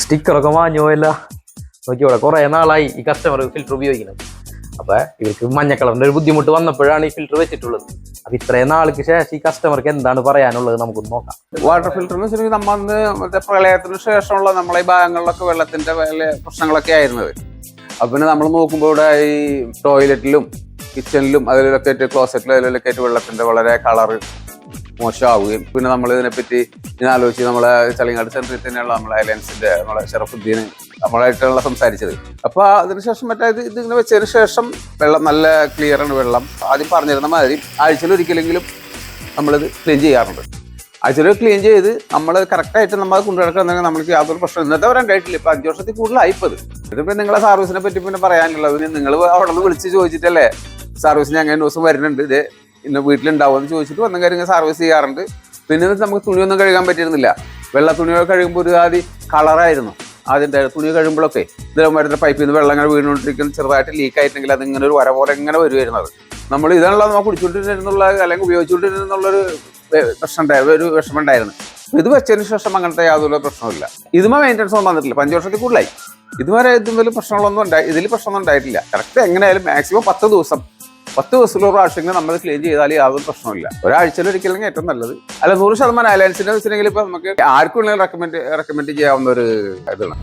സ്റ്റിക്കറൊക്കെ മാഞ്ഞു പോയല്ല. നോക്കി ഇവിടെ കുറെ നാളായി ഈ കസ്റ്റമർ ഫിൽറ്റർ ഉപയോഗിക്കുന്നത്. അപ്പൊ ഇവർക്ക് മഞ്ഞ കളറിന്റെ ഒരു ബുദ്ധിമുട്ട് വന്നപ്പോഴാണ് ഈ ഫിൽറ്റർ വെച്ചിട്ടുള്ളത്. അപ്പൊ ഇത്രയും നാൾക്ക് ശേഷം ഈ കസ്റ്റമർക്ക് എന്താണ് പറയാനുള്ളത് നമുക്കൊന്ന് നോക്കാം. വാട്ടർ ഫിൽറ്റർ എന്ന് വെച്ചിട്ടുണ്ടെങ്കിൽ നമ്മൾ മറ്റേ പ്രളയത്തിന് ശേഷമുള്ള നമ്മളെ ഈ ഭാഗങ്ങളിലൊക്കെ വെള്ളത്തിന്റെ വലിയ പ്രശ്നങ്ങളൊക്കെ ആയിരുന്നത്. അപ്പൊ പിന്നെ നമ്മൾ നോക്കുമ്പോൾ ഇവിടെ ഈ ടോയ്ലറ്റിലും കിച്ചണിലും അതിലൊക്കെ ആയിട്ട് ക്ലോസറ്റിലും അതിലൊക്കെ ആയിട്ട് വെള്ളത്തിന്റെ വളരെ കളറ് മോശമാവുകയും പിന്നെ നമ്മൾ ഇതിനെപ്പറ്റി ഞാൻ ആലോചിച്ച് നമ്മളെ ചളിങ്ങാട് സെന്ററിൽ തന്നെയുള്ള നമ്മളെ അലയൻസിന്റെ നമ്മളെ ഷറഫുദ്ദീൻ നമ്മളായിട്ടുള്ള സംസാരിച്ചത്. അപ്പൊ അതിനുശേഷം മറ്റേ ഇതിങ്ങനെ വെച്ചതിന് ശേഷം വെള്ളം നല്ല ക്ലിയർ ആണ്. വെള്ളം ആദ്യം പറഞ്ഞിരുന്ന മാതിരി ആഴ്ചയിൽ ഒരിക്കലെങ്കിലും നമ്മളിത് ക്ലീൻ ചെയ്യാറുണ്ട്. ആഴ്ചയിൽ ക്ലീൻ ചെയ്ത് നമ്മൾ കറക്റ്റായിട്ട് നമ്മൾ കൊണ്ടുനടക്കുന്നുണ്ടെങ്കിൽ നമുക്ക് യാതൊരു പ്രശ്നം ഇന്നത്തെ വരെ ഉണ്ടായിട്ടില്ല. ഇപ്പൊ 5 വർഷത്തിൽ കൂടുതലായിപ്പത്. ഇതിപ്പോ നിങ്ങളെ സർവീസിനെ പറ്റി പിന്നെ പറയാനുള്ളത് നിങ്ങൾ അവിടെ നിന്ന് വിളിച്ച് ചോദിച്ചിട്ടല്ലേ സർവീസിന് അങ്ങനെ ദിവസം വരുന്നുണ്ട്, ഇത് ഇന്ന് വീട്ടിലുണ്ടാവുമെന്ന് ചോദിച്ചിട്ട് വന്ന കാര്യങ്ങൾ സർവീസ് ചെയ്യാറുണ്ട്. പിന്നെ നമുക്ക് തുണിയൊന്നും കഴുകാൻ പറ്റിയിരുന്നില്ല. വെള്ള തുണികൾ കഴുകുമ്പോൾ ഒരു ആദ്യം കളറായിരുന്നു. ആദ്യം തുണി കഴിയുമ്പോഴൊക്കെ ഇതിലും വരുന്ന പൈപ്പിൽ നിന്ന് വെള്ളം ഇങ്ങനെ വീണുകൊണ്ടിരിക്കുന്ന ചെറുതായിട്ട് ലീക്ക് ആയിട്ടെങ്കിൽ അതിങ്ങനെ ഒരു വര പോലെ ഇങ്ങനെ വരുമായിരുന്നത്. നമ്മൾ ഇതാണല്ലോ നമ്മൾ കുടിച്ചുകൊണ്ടിരുന്നുള്ള അല്ലെങ്കിൽ ഉപയോഗിച്ചുകൊണ്ടിരുന്നുള്ളൊരു പ്രശ്നം ഉണ്ടായിരുന്നു, ഒരു വിഷമം ഉണ്ടായിരുന്നു. ഇത് വെച്ചതിന് ശേഷം അങ്ങനത്തെ യാതൊരു പ്രശ്നമില്ല. ഇതുമേ മെയിൻ്റനൻസ് ഒന്നും വന്നിട്ടില്ല. 5 വർഷത്തിൽ കൂടുതലായി. ഇതുവരെ ഇതിൽ പ്രശ്നങ്ങളൊന്നും ഇതിൽ പ്രശ്നമൊന്നും ഉണ്ടായിട്ടില്ല. കറക്റ്റ് എങ്ങനെയായാലും മാക്സിമം 10 ദിവസത്തിലൊരു പ്രാവശ്യം നമ്മൾ ക്ലീൻ ചെയ്താൽ യാതൊരു പ്രശ്നമില്ല. ഒരാഴ്ചയിൽ ഒരിക്കലും ഏറ്റവും നല്ലത്. അല്ല 100% അലയൻസിനെ വെച്ചിട്ടുണ്ടെങ്കിൽ ഇപ്പൊ നമുക്ക് ആർക്കും റെക്കമെൻഡ് ചെയ്യാവുന്ന ഒരു ഇതാണ്.